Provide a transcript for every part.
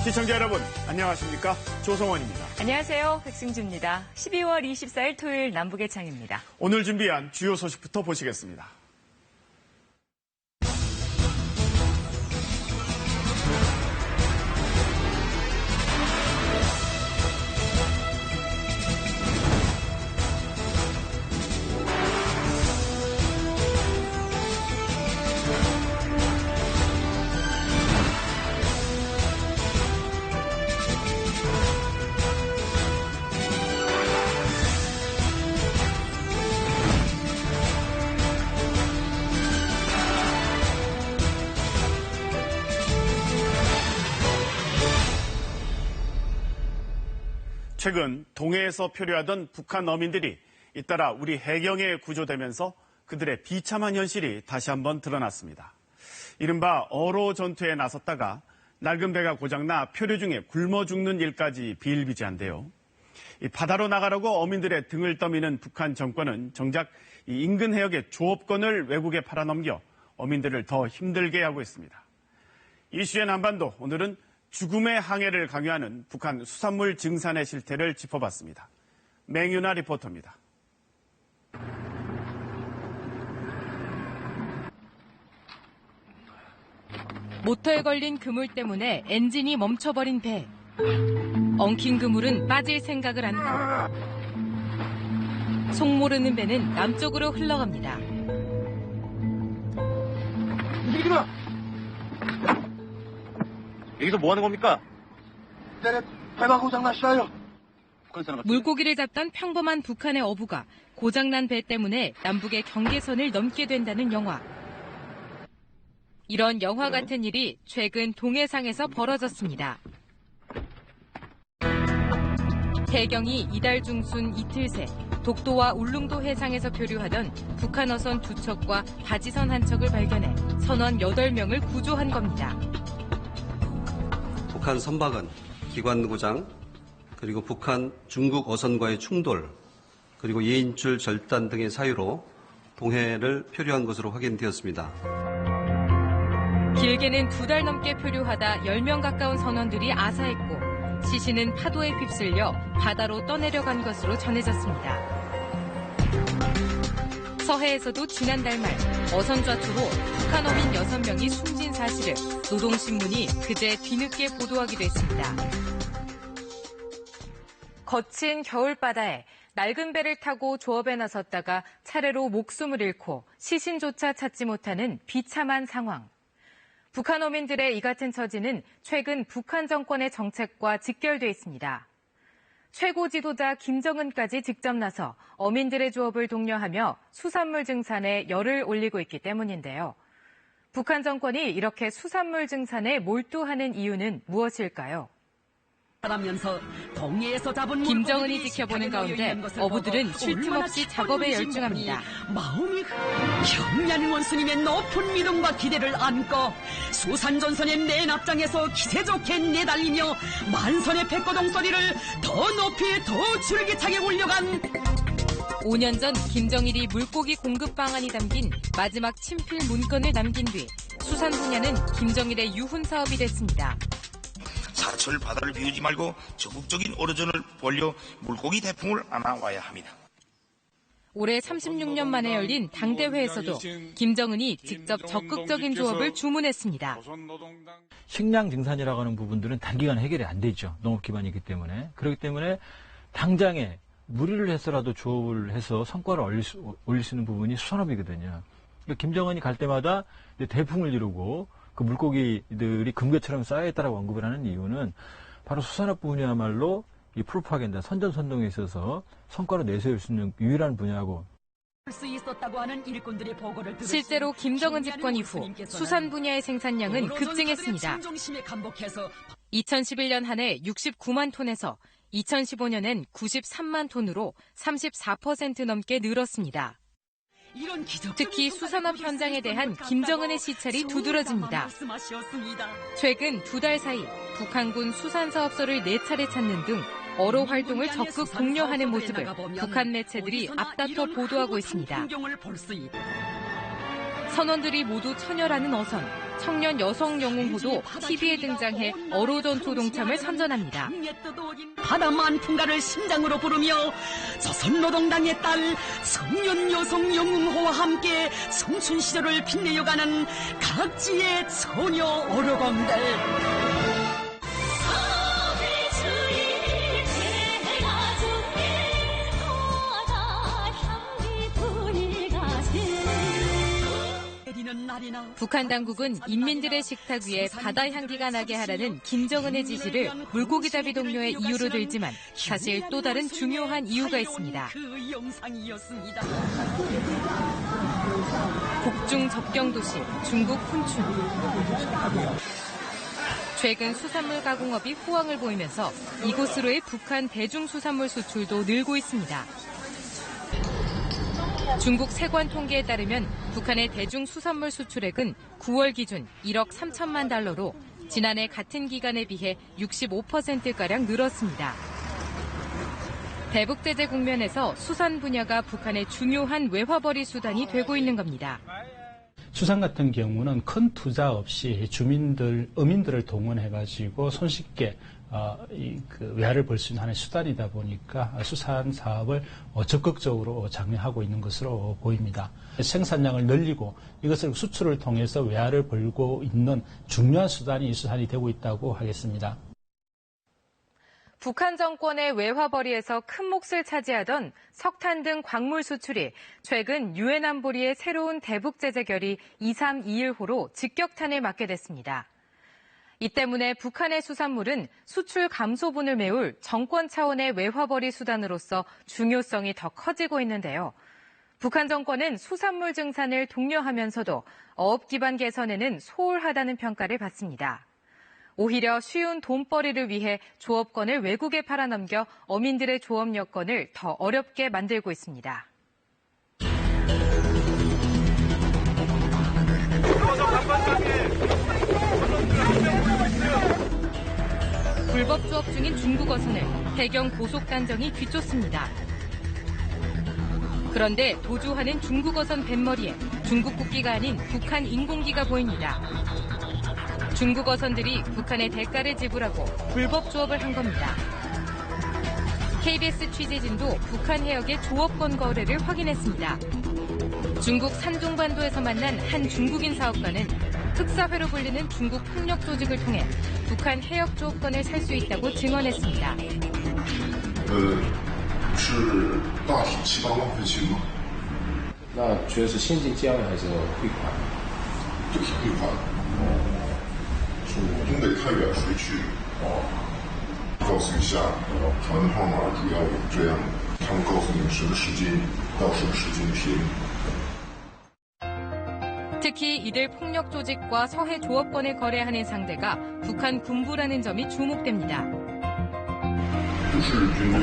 시청자 여러분, 안녕하십니까? 조성원입니다. 안녕하세요. 백승주입니다. 12월 24일 토요일 남북의 창입니다. 오늘 준비한 주요 소식부터 보시겠습니다. 최근 동해에서 표류하던 북한 어민들이 잇따라 우리 해경에 구조되면서 그들의 비참한 현실이 다시 한번 드러났습니다. 이른바 어로 전투에 나섰다가 낡은 배가 고장나 표류 중에 굶어 죽는 일까지 비일비재한데요. 이 바다로 나가라고 어민들의 등을 떠미는 북한 정권은 정작 이 인근 해역의 조업권을 외국에 팔아넘겨 어민들을 더 힘들게 하고 있습니다. 이슈엔 한반도, 오늘은 죽음의 항해를 강요하는 북한 수산물 증산의 실태를 짚어봤습니다. 맹윤아 리포터입니다. 모터에 걸린 그물 때문에 엔진이 멈춰버린 배. 엉킨 그물은 빠질 생각을 않고 속 모르는 배는 남쪽으로 흘러갑니다. 움직이지 마! 여기서 뭐 하는 겁니까? 내래 배가 고장났어요. 물고기를 잡던 평범한 북한의 어부가 고장난 배 때문에 남북의 경계선을 넘게 된다는 영화. 이런 영화 같은 일이 최근 동해상에서 벌어졌습니다. 해경이 이달 중순 이틀 새 독도와 울릉도 해상에서 표류하던 북한 어선 2척과 바지선 1척을 발견해 선원 8명을 구조한 겁니다. 북한 선박은 기관 고장, 그리고 북한 중국 어선과의 충돌, 그리고 예인줄 절단 등의 사유로 동해를 표류한 것으로 확인되었습니다. 길게는 2달 넘게 표류하다 10명 가까운 선원들이 아사했고 시신은 파도에 휩쓸려 바다로 떠내려간 것으로 전해졌습니다. 서해에서도 지난달 말 어선 좌투로 북한 어민 6명이 숨진 사실을 노동신문이 그제 뒤늦게 보도하기도 했습니다. 거친 겨울바다에 낡은 배를 타고 조업에 나섰다가 차례로 목숨을 잃고 시신조차 찾지 못하는 비참한 상황. 북한 어민들의 이 같은 처지는 최근 북한 정권의 정책과 직결돼 있습니다. 최고 지도자 김정은까지 직접 나서 어민들의 조업을 독려하며 수산물 증산에 열을 올리고 있기 때문인데요. 북한 정권이 이렇게 수산물 증산에 몰두하는 이유는 무엇일까요? 김정은이 지켜보는 가운데 어부들은 쉴 틈 없이 작업에 열중합니다. 마음이 경량 원수님의 높은 믿음과 기대를 안고 수산전선의 맨 앞장에서 기세 좋게 내달리며 만선의 백고동 소리를 더 높이 더 줄기차게 올려간 5년 전 김정일이 물고기 공급 방안이 담긴 마지막 친필 문건을 남긴 뒤 수산 분야는 김정일의 유훈 사업이 됐습니다. 사철 바다를 비우지 말고 적극적인 어로전을 벌려 물고기 태풍을 안아와야 합니다. 올해 36년 만에 열린 당대회에서도 김정은이 직접 적극적인 조업을 주문했습니다. 식량 증산이라고 하는 부분들은 단기간 해결이 안 되죠. 농업 기반이기 때문에. 그렇기 때문에 당장에 무리를 해서라도 조업을 해서 성과를 올릴 수 있는 부분이 수산업이거든요. 그러니까 김정은이 갈 때마다 대풍을 이루고 그 물고기들이 금괴처럼 쌓여있다라고 언급을 하는 이유는 바로 수산업 분야야말로 이 프로파간다, 선전선동에 있어서 성과를 내세울 수 있는 유일한 분야고. 실제로 김정은 집권 이후 수산 분야의 생산량은 급증했습니다. 2011년 한 해 69만 톤에서 2015년엔 93만 톤으로 34% 넘게 늘었습니다. 특히 수산업 현장에 대한 김정은의 시찰이 두드러집니다. 최근 2달 사이 북한군 수산사업소를 4차례 찾는 등 어로 활동을 적극 독려하는 모습을 북한 매체들이 앞다퉈 보도하고 있습니다. 선원들이 모두 처녀라는 어선, 청년 여성 영웅호도 TV에 등장해 어로전투 동참을 선전합니다. 바다 만풍가를 심장으로 부르며 조선노동당의 딸 청년 여성 영웅호와 함께 청춘 시절을 빛내어가는 각지의 처녀 어르건들. 북한 당국은 인민들의 식탁 위에 바다 향기가 나게 하라는 김정은의 지시를 물고기잡이 동료의 이유로 들지만 사실 또 다른 중요한 이유가 있습니다. 북중 접경도시 중국 훈춘. 최근 수산물 가공업이 호황을 보이면서 이곳으로의 북한 대중수산물 수출도 늘고 있습니다. 중국 세관 통계에 따르면 북한의 대중수산물 수출액은 9월 기준 1억 3천만 달러로 지난해 같은 기간에 비해 65%가량 늘었습니다. 대북 제재 국면에서 수산 분야가 북한의 중요한 외화벌이 수단이 되고 있는 겁니다. 수산 같은 경우는 큰 투자 없이 어민들을 동원해가지고 손쉽게 외화를 벌 수 있는 하나의 수단이다 보니까 수산 사업을 적극적으로 장려하고 있는 것으로 보입니다. 생산량을 늘리고 이것을 수출을 통해서 외화를 벌고 있는 중요한 수단이 이 수산이 되고 있다고 하겠습니다. 북한 정권의 외화벌이에서 큰 몫을 차지하던 석탄 등 광물 수출이 최근 유엔 안보리의 새로운 대북 제재 결의 2321호로 직격탄을 맞게 됐습니다. 이 때문에 북한의 수산물은 수출 감소분을 메울 정권 차원의 외화벌이 수단으로서 중요성이 더 커지고 있는데요. 북한 정권은 수산물 증산을 독려하면서도 어업 기반 개선에는 소홀하다는 평가를 받습니다. 오히려 쉬운 돈벌이를 위해 조업권을 외국에 팔아넘겨 어민들의 조업 여건을 더 어렵게 만들고 있습니다. 불법 조업 중인 중국 어선을 해경 고속단정이 뒤쫓습니다. 그런데 도주하는 중국 어선 뱃머리에 중국 국기가 아닌 북한 인공기가 보입니다. 중국 어선들이 북한의 대가를 지불하고 불법 조업을 한 겁니다. KBS 취재진도 북한 해역의 조업권 거래를 확인했습니다. 중국 산둥반도에서 만난 한 중국인 사업가는 흑사회로 불리는 중국 폭력 조직을 통해 북한 해역 조업권을 살 수 있다고 증언했습니다. 是大体7、8万块钱吗？那觉得是现金交易还是汇款？这是汇款。说我们得太远回去。告诉一下，船号码主要有这样的，他们告诉你们什么时间到什么时间停。 특히 이들 폭력 조직과 서해 조업권을 거래하는 상대가 북한 군부라는 점이 주목됩니다. 都是军队，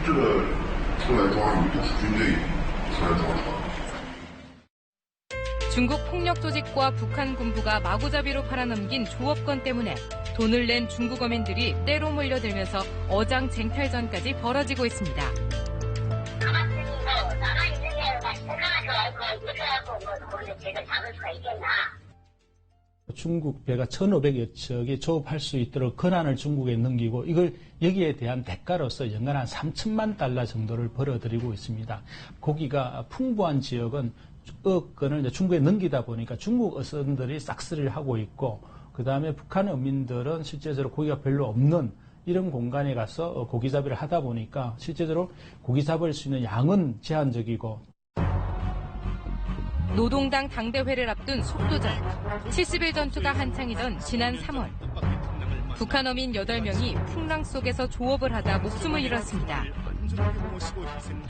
这个出来抓鱼都是军队出来抓船。 중국 폭력 조직과 북한 군부가 마구잡이로 팔아넘긴 조업권 때문에 돈을 낸 중국 어민들이 때로 몰려들면서 어장쟁탈전까지 벌어지고 있습니다. 중국 배가 1,500여 척이 조업할 수 있도록 권한을 중국에 넘기고 이걸 여기에 대한 대가로서 연간 한 3천만 달러 정도를 벌어들이고 있습니다. 고기가 풍부한 지역은 어권을 이제 중국에 넘기다 보니까 중국 어선들이 싹쓸이를 하고 있고 그다음에 북한 어민들은 실제적으로 고기가 별로 없는 이런 공간에 가서 고기잡이를 하다 보니까 실제적으로 고기 잡을 수 있는 양은 제한적이고 노동당 당대회를 앞둔 속도전. 70일 전투가 한창이던 지난 3월. 북한 어민 8명이 풍랑 속에서 조업을 하다 목숨을 잃었습니다.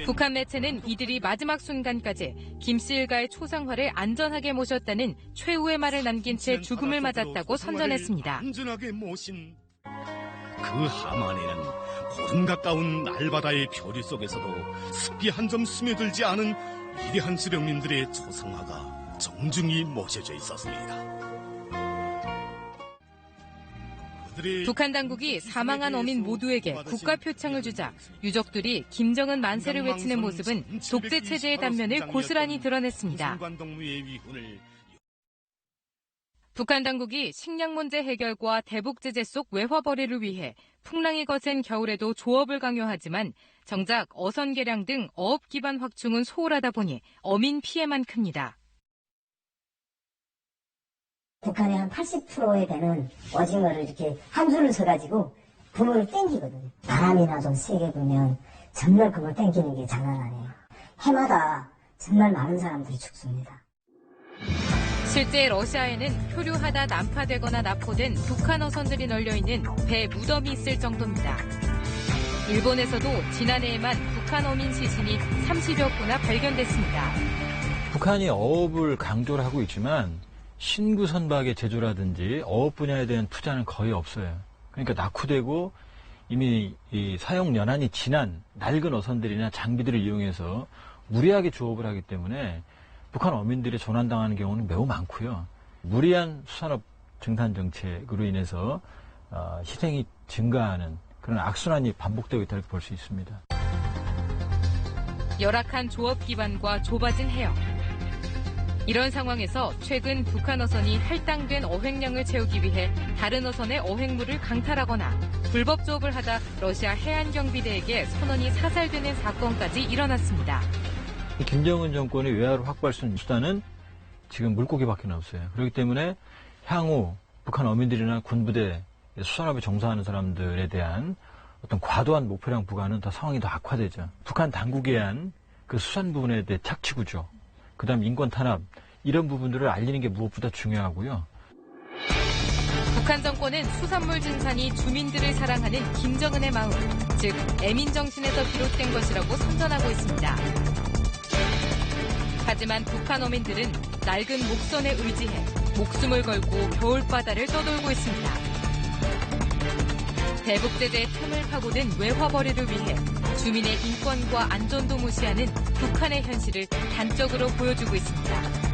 북한 매체는 이들이 마지막 순간까지 김씨 일가의 초상화를 안전하게 모셨다는 최후의 말을 남긴 채 죽음을 맞았다고 선전했습니다. 안전하게 모신 그 하만에는 고름 가까운 날바다의 표류 속에서도 습기 한 점 스며들지 않은 위대한 수령님들의 초상화가 정중히 모셔져 있었습니다. 북한 당국이 사망한 어민 모두에게 국가 표창을 주자 유족들이 김정은 만세를 외치는 모습은 독재 체제의 단면을 고스란히 드러냈습니다. 북한 당국이 식량 문제 해결과 대북 제재 속 외화 벌이를 위해 풍랑이 거센 겨울에도 조업을 강요하지만 정작 어선 개량 등 어업 기반 확충은 소홀하다 보니 어민 피해만 큽니다. 북한의 한 80%에 되는 오징어를 이렇게 한 줄을 서가지고 그물을 땡기거든요. 바람이나 좀 세게 불면 정말 그걸 땡기는 게 장난 아니에요. 해마다 정말 많은 사람들이 죽습니다. 실제 러시아에는 표류하다 난파되거나 납포된 북한 어선들이 널려있는 배 무덤이 있을 정도입니다. 일본에서도 지난해에만 북한 어민 시신이 30여 구나 발견됐습니다. 북한이 어업을 강조를 하고 있지만 신구 선박의 제조라든지 어업 분야에 대한 투자는 거의 없어요. 그러니까 낙후되고 이미 이 사용 연한이 지난 낡은 어선들이나 장비들을 이용해서 무리하게 조업을 하기 때문에 북한 어민들이 조난당하는 경우는 매우 많고요. 무리한 수산업 증산 정책으로 인해서 희생이 증가하는 그런 악순환이 반복되고 있다고 볼 수 있습니다. 열악한 조업 기반과 좁아진 해역. 이런 상황에서 최근 북한 어선이 할당된 어획량을 채우기 위해 다른 어선의 어획물을 강탈하거나 불법 조업을 하다 러시아 해안경비대에게 선원이 사살되는 사건까지 일어났습니다. 김정은 정권이 외화를 확보할 수 있는 수단은 지금 물고기밖에 없어요. 그렇기 때문에 향후 북한 어민들이나 군부대, 수산업에 종사하는 사람들에 대한 어떤 과도한 목표량 부과는 더 상황이 더 악화되죠. 북한 당국에 한 그 수산 부분에 대해 착취 구조, 그다음 인권 탄압 이런 부분들을 알리는 게 무엇보다 중요하고요. 북한 정권은 수산물 증산이 주민들을 사랑하는 김정은의 마음, 즉 애민 정신에서 비롯된 것이라고 선전하고 있습니다. 하지만 북한 어민들은 낡은 목선에 의지해 목숨을 걸고 겨울바다를 떠돌고 있습니다. 대북 제재의 틈을 파고든 외화 벌이를 위해 주민의 인권과 안전도 무시하는 북한의 현실을 단적으로 보여주고 있습니다.